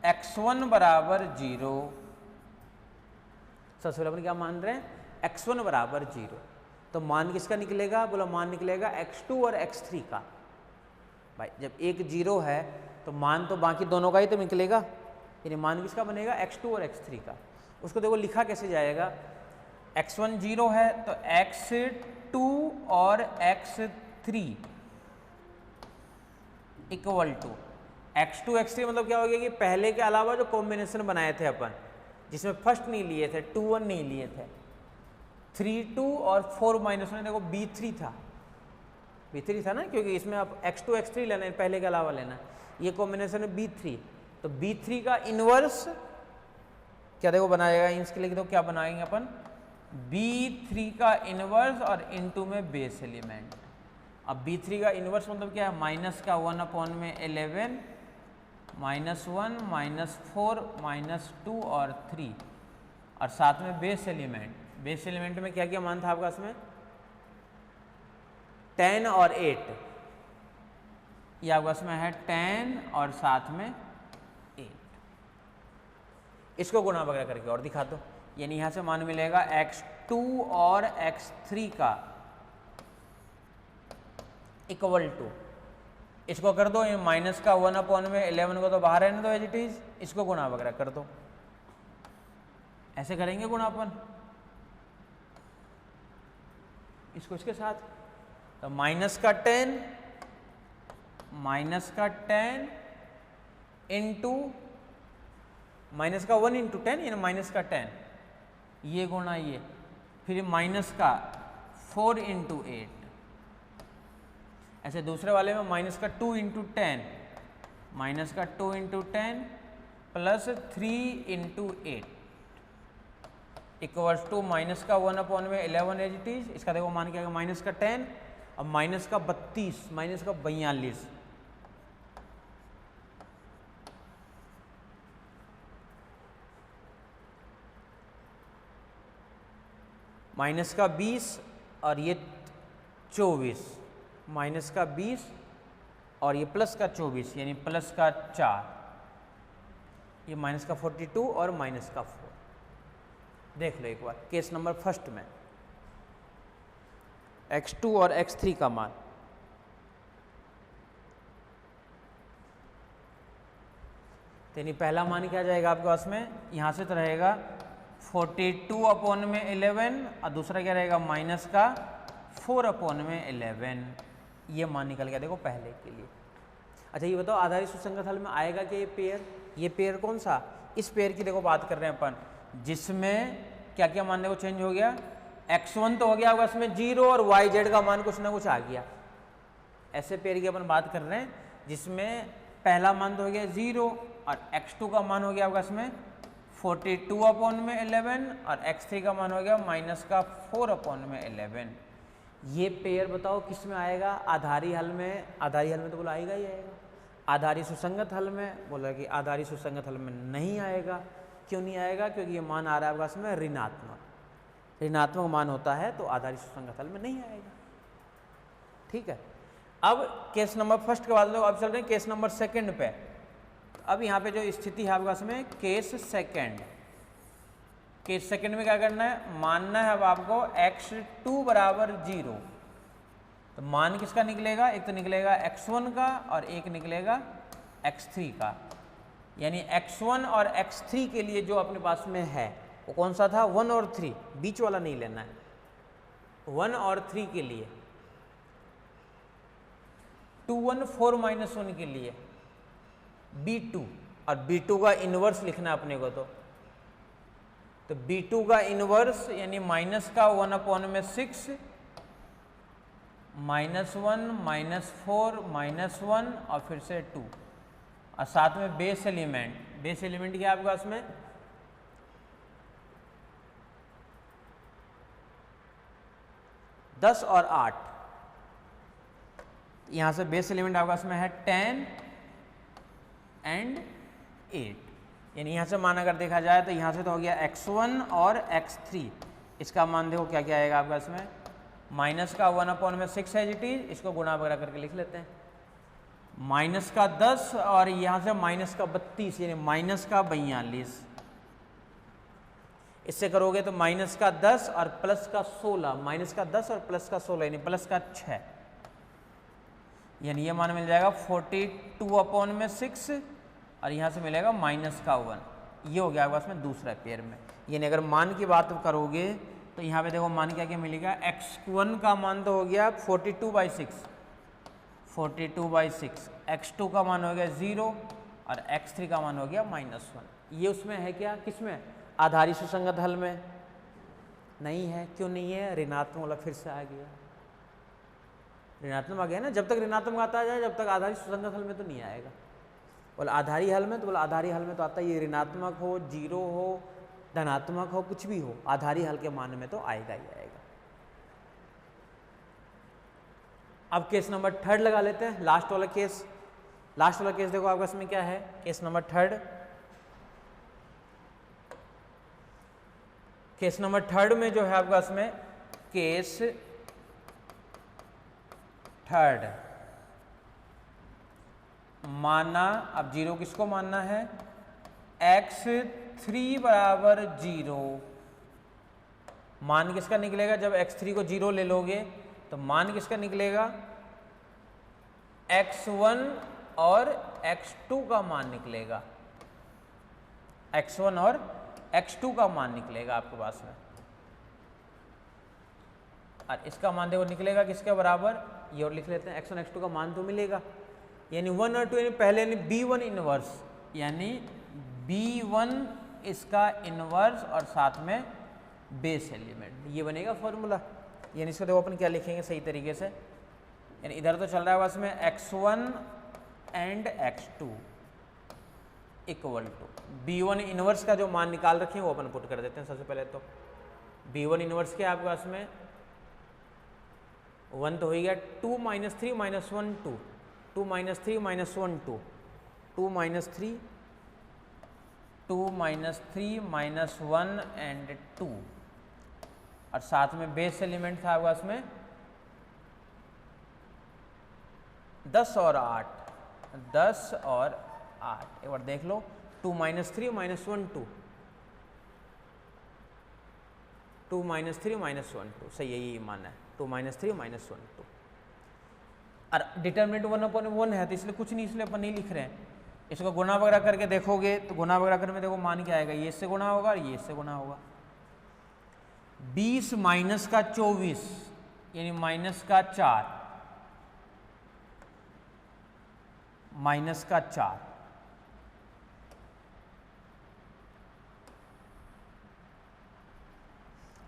x1 बराबर 0, सबसे पहले अपन क्या मान रहे हैं, x1 बराबर 0, तो मान किसका निकलेगा, बोला मान निकलेगा x2 और x3 का। भाई जब एक 0 है तो मान तो बाकी दोनों का ही तो निकलेगा, यानी मान किसका बनेगा, x2 और x3 का। उसको देखो लिखा कैसे जाएगा, x1 0 है तो x2 और x3 equal to x2 x3, मतलब क्या हो गया कि पहले के अलावा जो कॉम्बिनेशन बनाए थे अपन, जिसमें फर्स्ट नहीं लिए थे, 2 1 नहीं लिए थे, 3 2 और 4 -1, देखो B3 था, B3 था ना, क्योंकि इसमें आप x2 x3 लेना है, पहले के अलावा लेना है, ये कॉम्बिनेशन है B3, तो B3 का इनवर्स क्या देखो बनाएगा, इसके लिए तो क्या बनाएंगे अपन, B3 का इनवर्स और इनटू में बेस एलिमेंट। अब B3 का इनवर्स मतलब क्या है, माइनस का 1/11, -1, -4, -2 और 3 और साथ में बेस एलिमेंट। बेस एलिमेंट में क्या क्या मान था आपका, इसमें 10 और 8, ये आपका इसमें है 10 और साथ में 8, इसको गुणा वगैरह करके और दिखा दो, यानी यहाँ से मान मिलेगा x2 और x3 का इक्वल टू, इसको कर दो, ये माइनस का 1/11 को तो बाहर रहने दो एज इट इज, इसको गुणा वगैरह कर दो, ऐसे करेंगे गुणा अपन इसको इसके साथ, तो माइनस का 10 इंटू माइनस का 1 इंटू 10 यानी माइनस का 10, ये गुणा ये, फिर माइनस का 4 इंटू 8, ऐसे दूसरे वाले में माइनस का 2 इंटू 10, माइनस का 2 into 10 plus 3 into 8 equals to minus का 1/11 एज इट इज, इसका देखो मान क्या है, माइनस का 10 और माइनस का 32, माइनस का 42, माइनस का 20 और ये 24, माइनस का 20 और ये प्लस का 24 यानी प्लस का 4, ये माइनस का 42 और माइनस का 4। देख लो एक बार केस नंबर फर्स्ट में x2 और x3 का मान, यानी पहला मान क्या जाएगा आपके पास में, यहाँ से तो रहेगा 42/11 और दूसरा क्या रहेगा माइनस का 4/11, ये मान निकल गया देखो पहले के लिए। अच्छा ये बताओ आधारित सुसंगत हल में आएगा क्या ये पेयर, ये पेयर कौन सा, इस पेयर की देखो बात कर रहे हैं अपन, जिसमें क्या क्या मान देखो चेंज हो गया, x1 तो हो गया होगा इसमें 0 और yz का मान कुछ ना कुछ आ गया, ऐसे पेयर की अपन बात कर रहे हैं जिसमें पहला मान तो हो गया 0 और x2 का मान हो गया होगा इसमें 42/11 और x3 का मान हो गया माइनस का 4/11। ये पेयर बताओ किस में आएगा, आधारी हल में, आधारी हल में तो बोला आएगा ही आएगा, आधारी सुसंगत हल में बोला कि आधारी सुसंगत हल में नहीं आएगा। क्यों नहीं आएगा, क्योंकि ये मान आ रहा है आपका इसमें ऋणात्मक, ऋणात्मक मान होता है तो आधारी सुसंगत हल में नहीं आएगा। ठीक है, अब केस नंबर फर्स्ट के बाद लोग अब चल रहे हैं केस नंबर सेकंड पे। अब यहाँ पे जो स्थिति है आपके पास में केस सेकंड, केस सेकंड में क्या करना है, मानना है अब आपको x2 बराबर 0। तो मान किसका निकलेगा, एक तो निकलेगा x1 का और एक निकलेगा x3 का। यानी x1 और x3 के लिए जो अपने पास में है वो कौन सा था, 1 और 3, बीच वाला नहीं लेना है। 1 और 3 के लिए 2 1 4 -1 के लिए b2, और b2 का इन्वर्स लिखना है अपने को। तो b2 का इन्वर्स यानी माइनस का 1/6 -1 -4 -1 और फिर से 2, और साथ में बेस एलिमेंट। बेस एलिमेंट क्या है आपके पास में, 10 और 8। यहां से बेस एलिमेंट आपके पास में है 10 एंड 8। यानी यहाँ से मान अगर देखा जाए तो यहाँ से तो हो गया x1 और x3। इसका मान देखो क्या क्या आएगा आपका इसमें, माइनस का 1/6 है जी, इसको गुणा वगैरह करके लिख लेते हैं। माइनस का 10 और यहाँ से माइनस का 32 यानी माइनस का 42। इससे करोगे तो माइनस का 10 और प्लस का 16, माइनस का 10 और प्लस का 16 यानी प्लस का 6, यानी ये मान मिल जाएगा 42/6 और यहाँ से मिलेगा माइनस का 1। ये हो गया आपके पास में दूसरा पेयर में। यानी अगर मान की बात करोगे तो यहाँ पे देखो मान क्या क्या मिलेगा, x1 का मान तो हो गया 42/6, 42/6, x2 का मान हो गया 0 और x3 का मान हो गया -1। ये उसमें है क्या, किसमें, आधारी सुसंगत हल में नहीं है। क्यों नहीं है, ऋणात्मक वाला फिर से आ गया, ऋणात्मक आ गया ना। जब तक ऋणात्मक आता जाए जब तक आधारी सुसंगत हल में तो नहीं आएगा। बोला आधारी हल में, तो बोला आधारी हल में तो आता है, ये ऋणात्मक हो, 0 हो, धनात्मक हो, कुछ भी हो, आधारी हल के मान में तो आएगा ही आएगा। अब केस नंबर थर्ड लगा लेते हैं, लास्ट वाला केस। लास्ट वाला केस देखो आपका इसमें क्या है, case number third. Case number third में जो है आपका इसमें केस थर्ड माना, अब 0 किसको मानना है, x3 बराबर 0। मान किसका निकलेगा, जब x3 को 0 ले लोगे तो मान किसका निकलेगा, x1 और x2 का मान निकलेगा, x1 और x2 का मान निकलेगा आपके पास में। और इसका मान देखो निकलेगा किसके बराबर, ये और लिख लेते हैं, x1 x2 का मान तो मिलेगा, यानी 1 और 2 यानी पहले यानी b1 इनवर्स, यानी b1 इसका इनवर्स और साथ में बेस एलिमेंट, ये बनेगा फॉर्मूला। यानी इसको देखो अपन क्या लिखेंगे सही तरीके से, यानी इधर तो चल रहा है बस में x1 and x2 equal to b1 inverse का जो मान निकाल रखे हैं वो अपन पुट कर देते हैं। सबसे पहले तो b1 इनवर्स क्या आपके पास में 1 तो हो गया, 2 - 3 - 1 2, 2 - 3 - 1 2, 2 - 3 2 - 3 - 1 एंड 2, और साथ में बेस एलिमेंट था आपके पास में 10 और 8, 10 और 8। एक बार देख लो, 2 - 3 - 1 2, 2 - 3 - 1 2, सही है, यही मान है, 2 - 3 - 1 2। और डिटरमिनेंट 1/1 है तो इसलिए कुछ नहीं, इसलिए अपन नहीं लिख रहे हैं। इसको गुणा वगैरह करके देखोगे तो गुणा वगैरह करने में देखो मान क्या आएगा, ये इससे गुणा होगा और ये इससे गुणा होगा। 20 माइनस का 24 यानी माइनस का 4, माइनस का 4,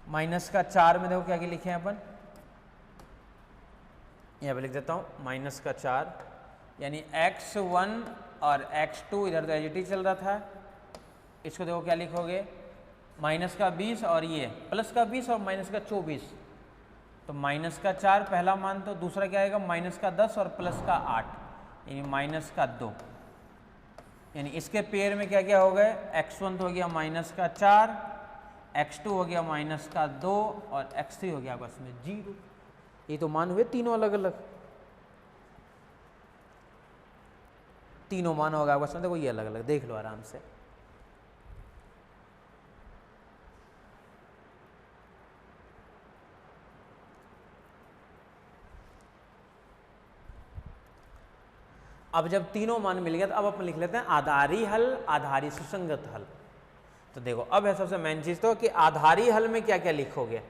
माइनस का 4 में देखो क्या क्या लिखे हैं अपन, यहाँ पे लिख देता हूँ माइनस का 4, यानी x1 और x2 इधर तो एजिटी चल रहा था, इसको देखो क्या लिखोगे, माइनस का 20 और ये प्लस का 20 और माइनस का 24, तो माइनस का 4 पहला मान, तो दूसरा क्या आएगा माइनस का 10 और प्लस का 8 यानी माइनस का 2। यानी इसके पेयर में क्या क्या हो गए, x1 तो हो गया माइनस का 4, x2 हो गया -2 और x3 हो गया आपस में 0। ये तो मान हुए तीनों अलग अलग, तीनों मान होगा आपस में, देखो ये अलग अलग, देख लो आराम से। अब जब तीनों मान मिल गया तो अब अपन लिख लेते हैं आधारी हल, आधारी सुसंगत हल। तो देखो अब है सबसे मेन चीज तो कि आधारी हल में क्या क्या लिखोगे।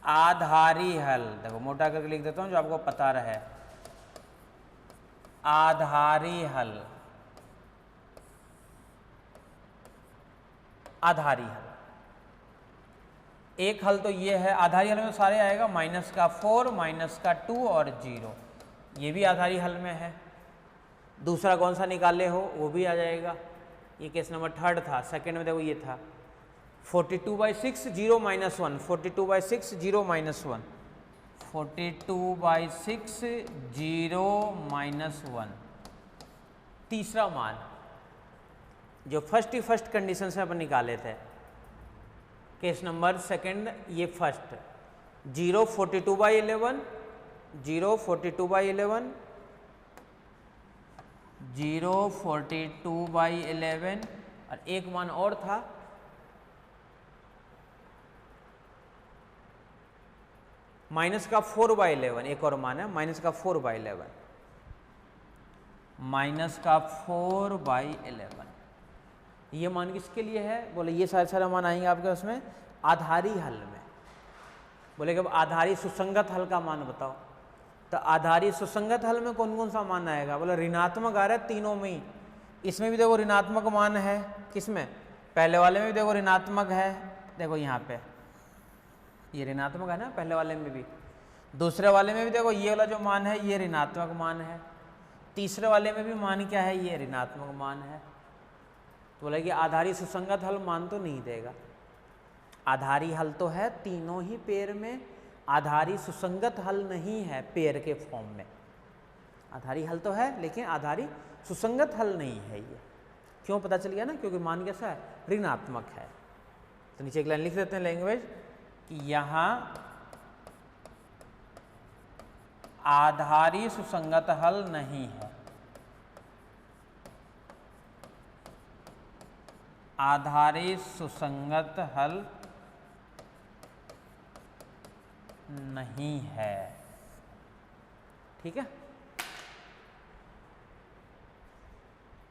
आधारी हल देखो मोटा करके लिख देता हूं जो आपको पता रहे। आधारी हल, आधारी हल, एक हल तो ये है, आधारी हल में सारे आएगा -4, -2 और 0, ये भी आधारी हल में है। दूसरा कौन सा निकाले हो वो भी आ जाएगा, ये केस नंबर 3 था। सेकंड में देखो ये था 42/6 0 -1, 42/6 0 -1, 42/6 0 -1। तीसरा मान जो फर्स्ट कंडीशन से अपन निकाले थे, केस नंबर सेकंड, ये फर्स्ट 0 42/11, 0 42/11, 0 42/11 और एक मान और था -4/11, एक और मान है -4/11, -4/11। ये मान किसके लिए है? बोले ये सारे मान आएंगे आपके उसमें आधारी हल में। बोले कि अब आधारी सुसंगत हल का मान बताओ। तो आधारी सुसंगत हल में कौन कौन सा मान आएगा? बोले ऋणात्मक आ रहा है तीनों में ही। इसमें भी देखो ऋणात्मक मान है, किसमें? पहले वाले में भी देखो ऋणात्मक है, देखो यहाँ पे ये ऋणात्मक है ना पहले वाले में भी। दूसरे वाले में भी देखो ये वाला जो मान है ये ऋणात्मक मान है। तीसरे वाले में भी मान क्या है? ये ऋणात्मक मान है। तो बोला कि आधारी सुसंगत हल मान तो नहीं देगा। आधारी हल तो है तीनों ही पेयर में, आधारी सुसंगत हल नहीं है पेयर के फॉर्म में। आधारी हल तो है लेकिन आधारी सुसंगत हल नहीं है ये। क्यों? पता चल गया ना, क्योंकि मान कैसा है? ऋणात्मक है। तो नीचे एक लाइन लिख देते हैं लैंग्वेज कि यहाँ आधारी सुसंगत हल नहीं है। आधारी सुसंगत हल नहीं है। ठीक है।